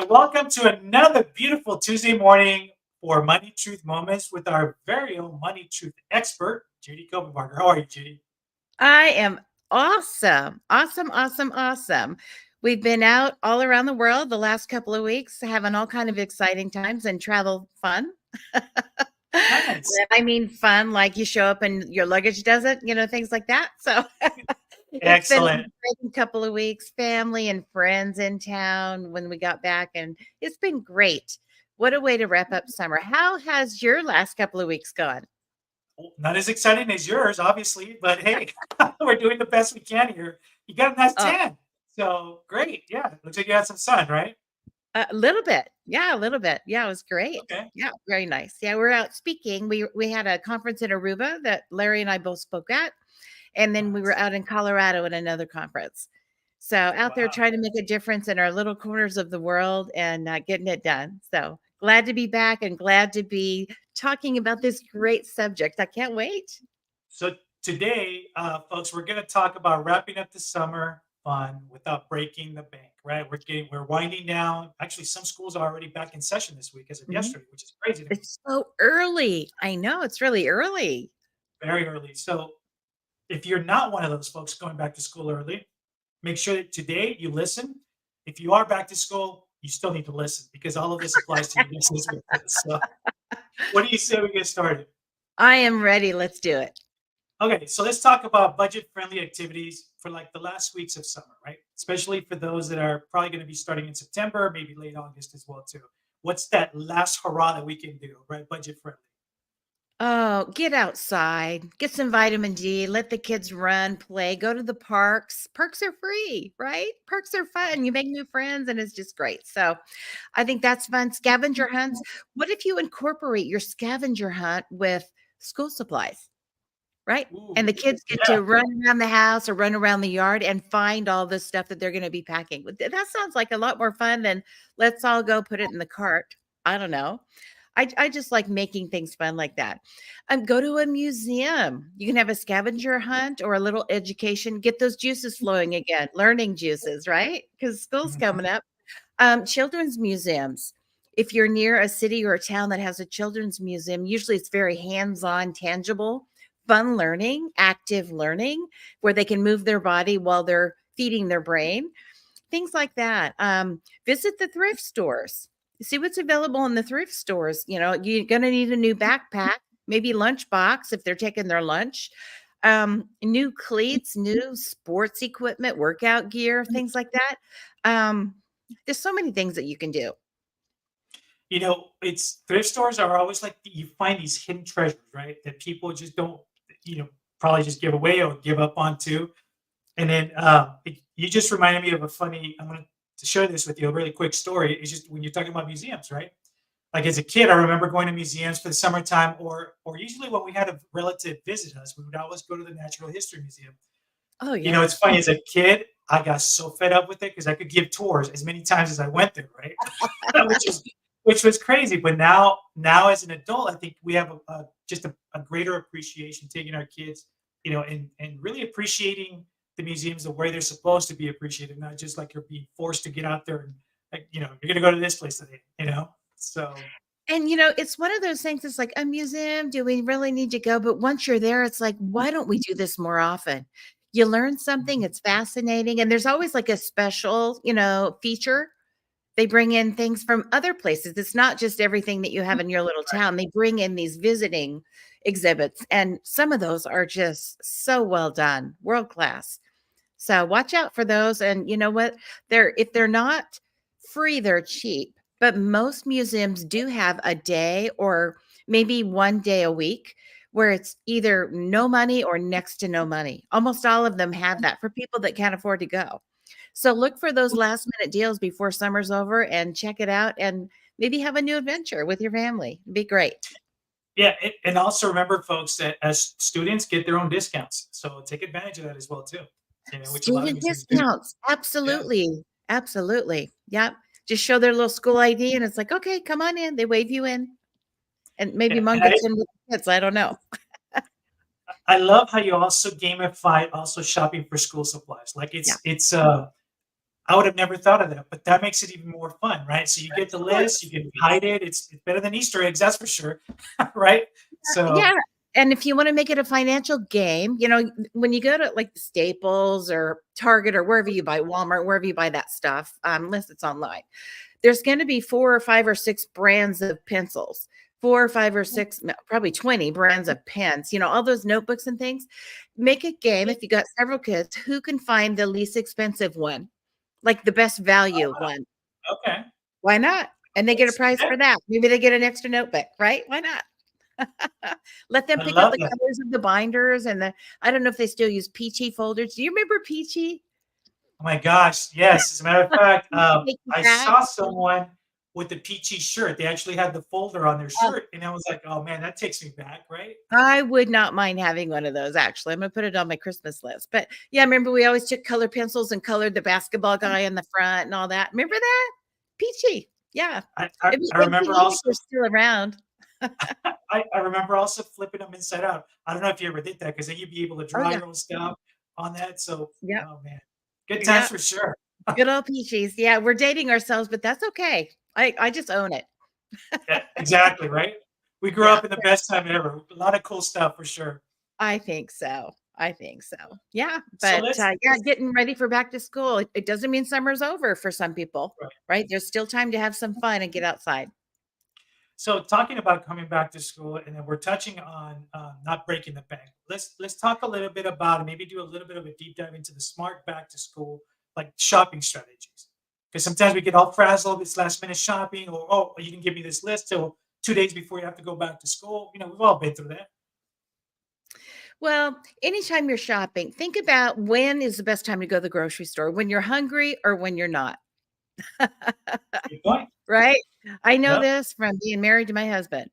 Welcome to another beautiful Tuesday morning for Money Truth Moments with our very own Money Truth expert, Judy Copenbarger. How are you, Judy? I am awesome. Awesome, awesome, awesome. We've been out all around the world the last couple of weeks, having all kind of exciting times and travel fun. Nice. I mean fun, like you show up and your luggage doesn't, things like that. So it's been an Excellent. exciting couple of weeks, family and friends in town when we got back, and it's been great. What a way to wrap up summer. How has your last couple of weeks gone? Well, not as exciting as yours, obviously, but hey, we're doing the best we can here. You got a nice Oh, tan. So great. Yeah. Looks like you had some sun, right? a little bit. Yeah, a little bit. Yeah, it was great. Okay. Yeah, very nice. Yeah, we're out speaking. We had a conference in Aruba that Larry and I both spoke at, and then we were Nice. out in Colorado at another conference. So out there Wow. trying to make a difference in our little corners of the world and getting it done. So glad to be back and glad to be talking about this great subject. I can't wait. So today, folks, we're going to talk about wrapping up the summer fun without breaking the bank. Right? We're winding down. Actually, some schools are already back in session this week as of Mhm. yesterday, which is crazy to me. It's so early. I know it's really early. Very early. So if you're not one of those folks going back to school early, make sure that today you listen. If you are back to school, you still need to listen because all of this applies to you just as well. So, what do you say we get started? I am ready. Let's do it. Okay, so let's talk about budget-friendly activities for like the last weeks of summer, right? Especially for those that are probably going to be starting in September, maybe late August as well too. What's that last hurrah that we can do, right? Budget-friendly. Oh, get outside, get some vitamin D, let the kids run, play, go to the parks. Parks are free, right? Parks are fun. You make new friends and it's just great. So I think that's fun. Scavenger hunts. What if you incorporate your scavenger hunt with school supplies, right? And Ooh, the kids get yeah. to run around the house or run around the yard and find all the stuff that they're going to be packing. That sounds like a lot more fun than let's all go put it in the cart. I don't know. I just like making things fun like that. Go to a museum. You can have a scavenger hunt or a little education. Get those juices flowing again, learning juices, right? Because school's Mhm. coming up. Children's museums. If you're near a city or a town that has a children's museum, usually it's very hands on, tangible, fun learning, active learning, where they can move their body while they're feeding their brain, things like that. Visit the thrift stores. See what's available in the thrift stores. You're going to need a new backpack, maybe lunchbox if they're taking their lunch, new cleats, new sports equipment, workout gear, things like that. Um, there's so many things that you can do. It's thrift stores are always like you find these hidden treasures, right? That people just don't, you know, probably just give away or give up on too. And then you just reminded me of a funny. I'm going to share this with you. A really quick story. It's just when you're talking about museums, right? Like as a kid, I remember going to museums for the summertime, or usually when we had a relative visit us, we would always go to the Natural History Museum. Oh, It's yeah. funny. As a kid, I got so fed up with it because I could give tours as many times as I went there, right? which is which was crazy. But now as an adult, I think we have just a greater appreciation taking our kids, and really appreciating the museums the way they're supposed to be appreciated, not just like you're being forced to get out there and like, you're gonna go to this place today. So And, it's one of those things. It's like a museum. Do we really need to go? But once you're there, it's like, why don't we do this more often? You learn something, mhm, it's fascinating. And there's always like a special, feature. They bring in things from other places. It's not just everything that you have in your little right. town. They bring in these visiting exhibits, and some of those are just so well done, world class. So watch out for those. And you know what? If they're not free, they're cheap. But most museums do have a day or maybe one day a week where it's either no money or next to no money. Almost all of them have that for people that can't afford to go. So look for those last minute deals before summer's over and check it out and maybe have a new adventure with your family. It'd be great. Yeah, and also remember, folks, that as students get their own discounts, so take advantage of that as well too. Which a lot of Student museums do. discounts. Yeah, Absolutely. Absolutely. Yep. Just show their little school ID and it's like, okay, come on in. They wave you in. And maybe yeah, mom and gets in with the kids. I don't know. I love how you also gamify also shopping for school supplies. Like Yeah. I would have never thought of that, but that makes it even more fun, right? So you get the Of list, you course. can hide it. It's better than Easter eggs, that's for sure, right? So Yeah, and if you wanna make it a financial game, when you go to, like, Staples or Target or wherever you buy Walmart, wherever you buy that stuff, unless it's online, there's gonna be 4 or 5 or 6 brands of pencils, 4 or 5 or 6, no, probably 20 brands of pens, all those notebooks and things. Make a game if you got several kids, who can find the least expensive one, like the best value one. okay, Why not? And they get a prize yeah, for that. Maybe they get an extra notebook, right? Why not? Let them I pick out love the that. colors of the binders and I don't know if they still use Peachy folders. Do you remember Peachy? Oh my gosh, yes. As a matter of fact, Peachy take you I back. saw someone with the peachy shirt. They actually had the folder on their Oh, shirt, and I was like, "Oh man, that takes me back," right? I would not mind having one of those, actually. I'm gonna put it on my Christmas list. But yeah, remember we always took color pencils and colored the basketball guy in the front and all that. Remember that? Peachy. Yeah. I I, It'd be I it'd be remember neat if also they're still around. I remember also flipping them inside out. I don't know if you ever did that because then you'd be able to Oh, draw yeah. your own stuff on that. So, Yep. oh man, good times Yep. for sure. Good old Peaches. Yeah, we're dating ourselves, but that's okay. I just own it. Yeah, exactly, right? We grew Yeah. up in the best time ever. A lot of cool stuff for sure. I think so. I think so. Yeah, So but, let's yeah, getting ready for back to school, it doesn't mean summer's over for some people, right. right? There's still time to have some fun and get outside. So talking about coming back to school, and then we're touching on not breaking the bank. Let's talk a little bit about, and maybe do a little bit of a deep dive into the smart back to school like shopping strategies. Because sometimes we get all frazzled, it's last minute shopping, or oh, you didn't give me this list till 2 days before you have to go back to school. We've all been through that. Well, anytime you're shopping, think about when is the best time to go to the grocery store, when you're hungry or when you're not. Good point. Right? I know Yep. this from being married to my husband.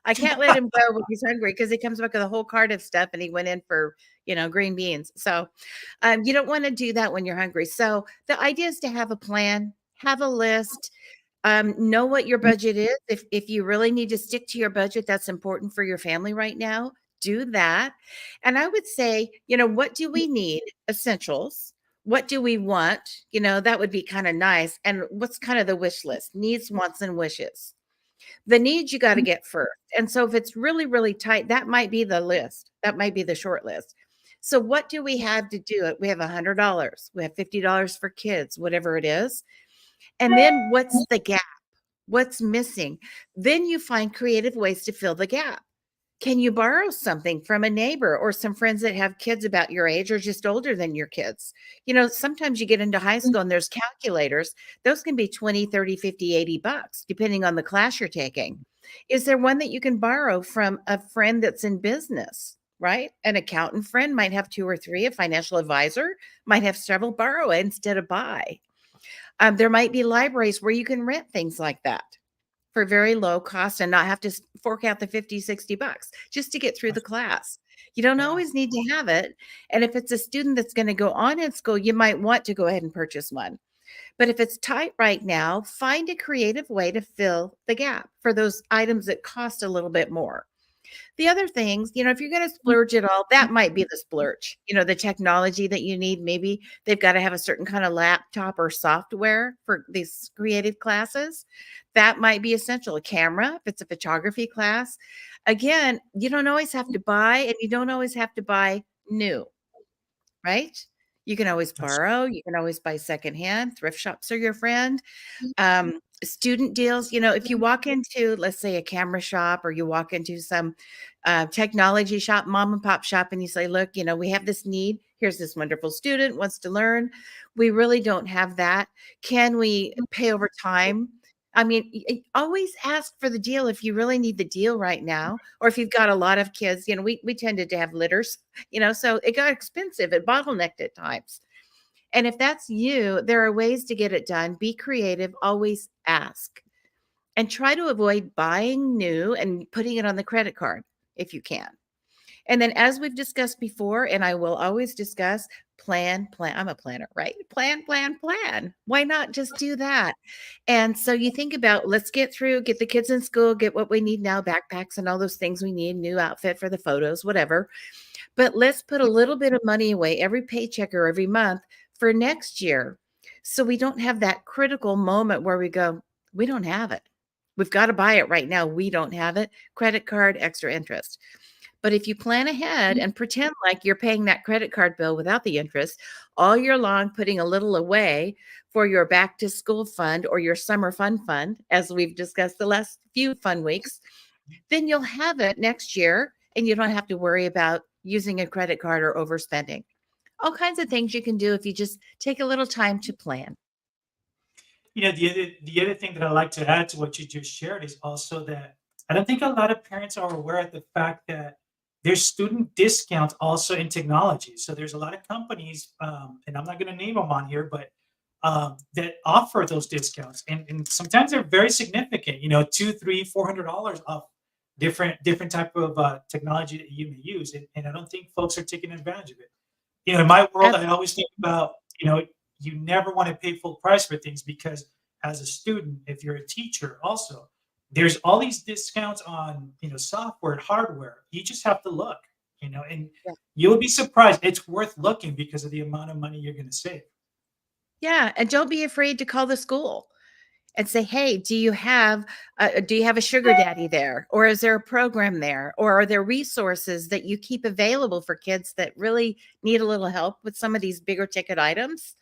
I can't let him go when he's hungry because he comes back with a whole cart of stuff and he went in for, green beans. So, you don't wanna do that when you're hungry. So, the idea is to have a plan, have a list, know what your budget is. If you really need to stick to your budget, that's important for your family right now, do that. And I would say, what do we need? Essentials. What do we want? That would be kind of nice. And what's kind of the wish list? Needs, wants, and wishes. The needs you got to get first. And so if it's really, really tight, that might be the list. That might be the short list. So what do we have to do it? We have $100. We have $50 for kids, whatever it is. And then what's the gap? What's missing? Then you find creative ways to fill the gap. Can you borrow something from a neighbor or some friends that have kids about your age or just older than your kids? Sometimes you get into high school and there's calculators. Those can be 20, 30, 50, $80, depending on the class you're taking. Is there one that you can borrow from a friend that's in business? Right? An accountant friend might have two or three, a financial advisor might have several. Borrow it instead of buy. There might be libraries where you can rent things like that for very low cost and not have to fork out the 50, $60 just to get through the class. You don't Yeah. always need to have it. And if it's a student that's going to go on in school, you might want to go ahead and purchase one. But if it's tight right now, find a creative way to fill the gap for those items that cost a little bit more. The other things, if you're going to splurge at all, that might be the splurge. The technology that you need, maybe they've got to have a certain kind of laptop or software for these creative classes. That might be essential. A camera, if it's a photography class. Again, you don't always have to buy and you don't always have to buy new, right? You can always That's borrow, you can always buy secondhand. Thrift shops are your friend. Student deals, if you walk into, let's say, a camera shop or you walk into some technology shop, mom and pop shop, and you say, look, we have this need. Here's this wonderful student wants to learn. We really don't have that. Can we pay over time? I mean, always ask for the deal if you really need the deal right now, or if you've got a lot of kids. We tended to have litters, so it got expensive. It bottlenecked at times. And if that's you, there are ways to get it done. Be creative, always ask. And try to avoid buying new and putting it on the credit card if you can. And then, as we've discussed before, and I will always discuss, plan, plan. I'm a planner, right? Plan, plan, plan. Why not just do that? And so you think about, let's get through, get the kids in school, get what we need now, backpacks and all those things we need, new outfit for the photos, whatever. But let's put a little bit of money away every paycheck or every month for next year. So we don't have that critical moment where we go, we don't have it. We've got to buy it right now. We don't have it. Credit card, extra interest. But if you plan ahead and pretend like you're paying that credit card bill without the interest all year long, putting a little away for your back to school fund or your summer fund, as we've discussed the last few fun weeks, then you'll have it next year and you don't have to worry about using a credit card or overspending. All kinds of things you can do if you just take a little time to plan. The other thing that I like to add to what you just shared is also that I don't think a lot of parents are aware of the fact that there's student discounts also in technology. So there's a lot of companies, and I'm not going to name them on here, but that offer those discounts, and sometimes they're very significant. Two, three, $400 off different type of technology that you may use, and I don't think folks are taking advantage of it. In my world, I always think about, you never want to pay full price for things because as a student, if you're a teacher also, there's all these discounts on, software and hardware. You just have to look, and Yeah. you'll be surprised. It's worth looking because of the amount of money you're going to save. Yeah, and don't be afraid to call the school and say, "Hey, do you have a sugar daddy there, or is there a program there, or are there resources that you keep available for kids that really need a little help with some of these bigger ticket items?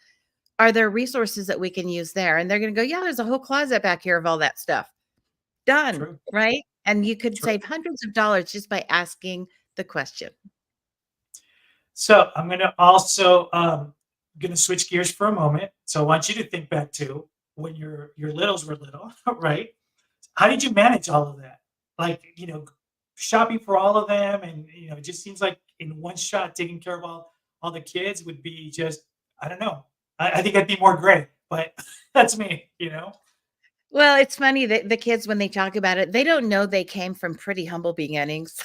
Are there resources that we can use there?" And they're going to go, "Yeah, there's a whole closet back here of all that stuff." Done, True, right? And you could true. save hundreds of dollars just by asking the question. So I'm gonna also gonna switch gears for a moment. So I want you to think back to when your littles were little, right? How did you manage all of that? Like, shopping for all of them, and it just seems like in one shot taking care of all the kids would be just, I don't know. I think I'd be more gray, but that's me. Well, it's funny that the kids, when they talk about it, they don't know they came from pretty humble beginnings.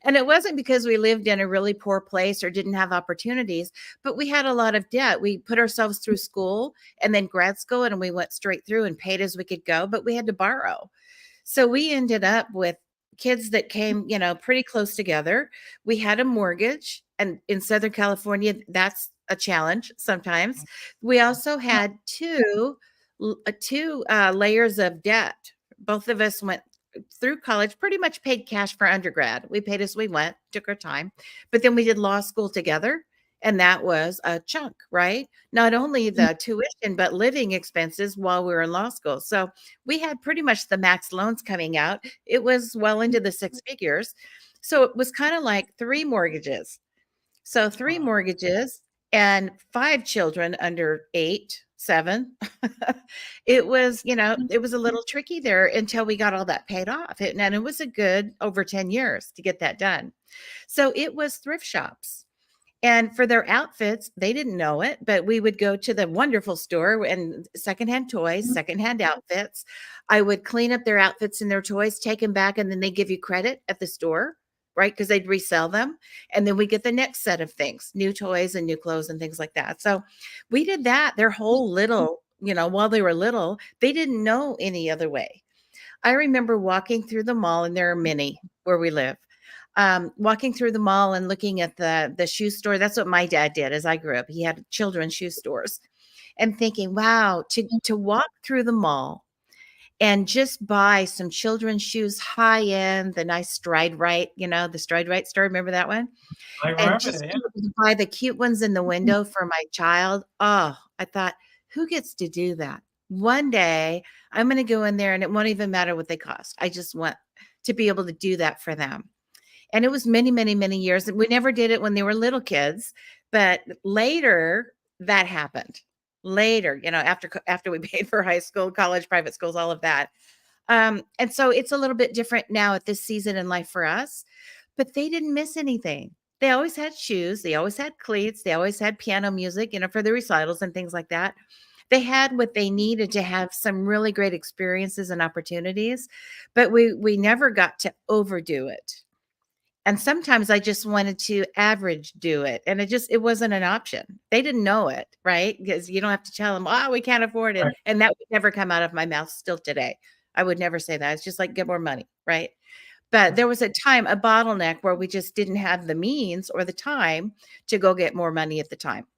And it wasn't because we lived in a really poor place or didn't have opportunities, but we had a lot of debt. We put ourselves through school and then grad school, and we went straight through and paid as we could go, but we had to borrow. So we ended up with kids that came, pretty close together. We had a mortgage, and in Southern California, that's a challenge sometimes. We also had two layers of debt. Both of us went through college, pretty much paid cash for undergrad. We paid as we went, took our time, but then we did law school together. And that was a chunk, right? Not only the tuition, but living expenses while we were in law school. So we had pretty much the max loans coming out. It was well into the six figures. So it was kind of like three mortgages. So three Wow. mortgages and five children under 8, 7. It was a little tricky there until we got all that paid off. And it was a good over 10 years to get that done. So it was thrift shops. And for their outfits, they didn't know it, but we would go to the wonderful store and secondhand toys, secondhand outfits. I would clean up their outfits and their toys, take them back, and then they give you credit at the store, right? Because they'd resell them. And then we get the next set of things, new toys and new clothes and things like that. So we did that their whole little, while they were little, they didn't know any other way. I remember walking through the mall, and there are many where we live. Walking through the mall and looking at the shoe store. That's what my dad did as I grew up. He had children's shoe stores, and thinking, wow, to walk through the mall and just buy some children's shoes, high end, the nice Stride Right, the Stride Right store. Remember that one? I And remember just that. be able to buy the cute ones in the window for my child. Oh, I thought, who gets to do that? One day I'm going to go in there and it won't even matter what they cost. I just want to be able to do that for them. And it was many, many, many years. We never did it when they were little kids, but later that happened. Later, after we paid for high school, college, private schools, all of that. And so it's a little bit different now at this season in life for us, but they didn't miss anything. They always had shoes, they always had cleats, they always had piano music, for the recitals and things like that. They had what they needed to have some really great experiences and opportunities, but we never got to overdo it. And sometimes I just wanted to average do it. And it wasn't an option. They didn't know it, right? Because you don't have to tell them, oh, we can't afford it. Right. And that would never come out of my mouth still today. I would never say that. It's just like, get more money, right? But there was a time, a bottleneck where we just didn't have the means or the time to go get more money at the time.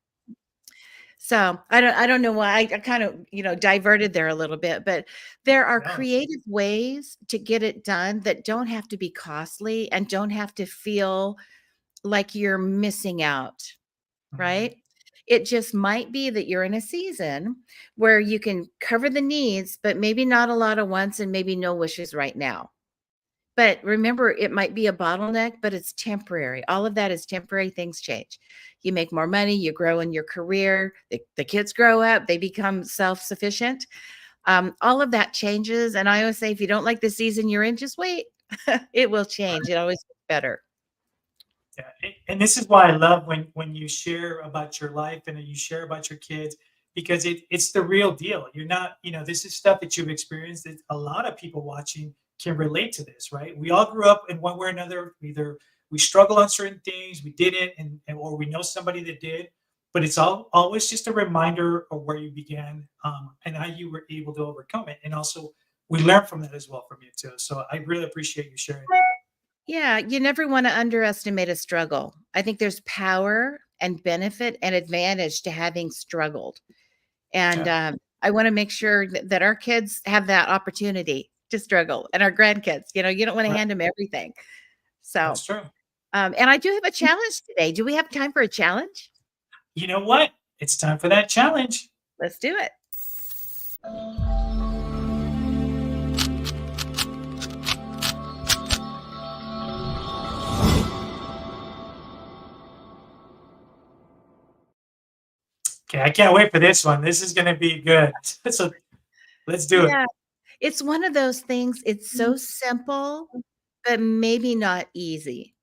So I don't know why I kind of, diverted there a little bit, but there are No. creative ways to get it done that don't have to be costly and don't have to feel like you're missing out, Mhm. right? It just might be that you're in a season where you can cover the needs, but maybe not a lot of wants and maybe no wishes right now. But remember, it might be a bottleneck, but it's temporary. All of that is temporary. Things change. You make more money, you grow in your career, the kids grow up, they become self sufficient. All of that changes. And I always say, if you don't like the season you're in, just wait. It will change. It always gets better. Yeah, and this is why I love when you share about your life and you share about your kids because it's the real deal. You're not, this is stuff that you've experienced that a lot of people watching can relate to this, right? We all grew up in one way or another. Either we struggle on certain things, we didn't, or we know somebody that did. But it's always just a reminder of where you began and how you were able to overcome it. And also, we learn from that as well from you too. So I really appreciate you sharing that. Yeah, you never want to underestimate a struggle. I think there's power and benefit and advantage to having struggled. And Yeah, I want to make sure that our kids have that opportunity to struggle and our grandkids. You don't want to right. hand them everything. So, That's true. and I do have a challenge today. Do we have time for a challenge? You know what? It's time for that challenge. Let's do it. Okay, I can't wait for this one. This is going to be good. So let's do it. Yeah, it's one of those things. It's so simple, but maybe not easy.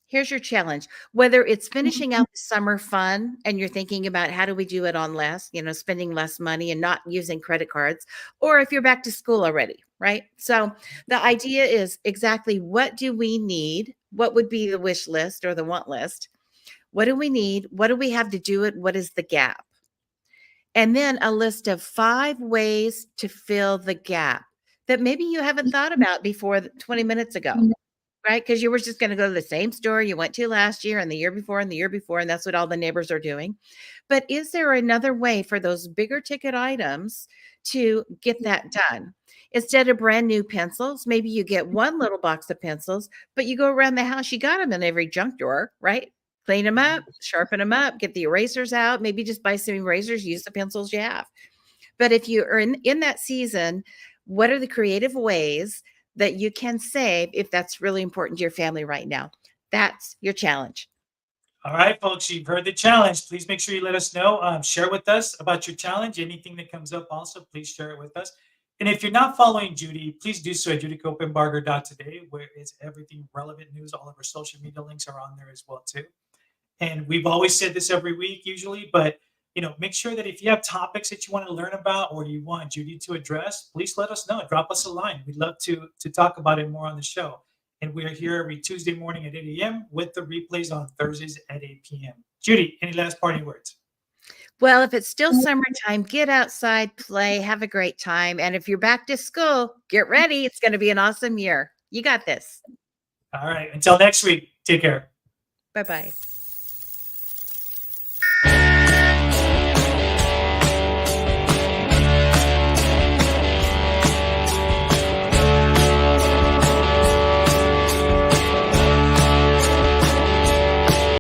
Here's your challenge. Whether it's finishing out the summer fun and you're thinking about how do we do it on less, spending less money and not using credit cards, or if you're back to school already, right? So the idea is exactly what do we need? What would be the wish list or the want list? What do we need? What do we have to do it? What is the gap? And then a list of 5 ways to fill the gap that maybe you haven't thought about before 20 minutes ago. Right, because you were just gonna go to the same store you went to last year and the year before and the year before, and that's what all the neighbors are doing. But is there another way for those bigger ticket items to get that done? Instead of brand new pencils, maybe you get one little box of pencils, but you go around the house, you got them in every junk drawer, right? Clean them up, sharpen them up, get the erasers out, maybe just buy some erasers, use the pencils you have. But if you are in that season, what are the creative ways that you can save if that's really important to your family right now? That's your challenge. All right, folks, you've heard the challenge. Please make sure you let us know. Share with us about your challenge. Anything that comes up, also, please share it with us. And if you're not following Judy, please do so at judycopenbarger.today, where it's everything relevant news. All of our social media links are on there as well, too. And we've always said this every week, usually, but make sure that if you have topics that you want to learn about or you want Judy to address, please let us know. Drop us a line. We'd love to talk about it more on the show. And we are here every Tuesday morning at 8 a.m. with the replays on Thursdays at 8 p.m. Judy, any last parting words? Well, if it's still summertime, get outside, play, have a great time. And if you're back to school, get ready. It's going to be an awesome year. You got this. All right. Until next week, take care. Bye bye.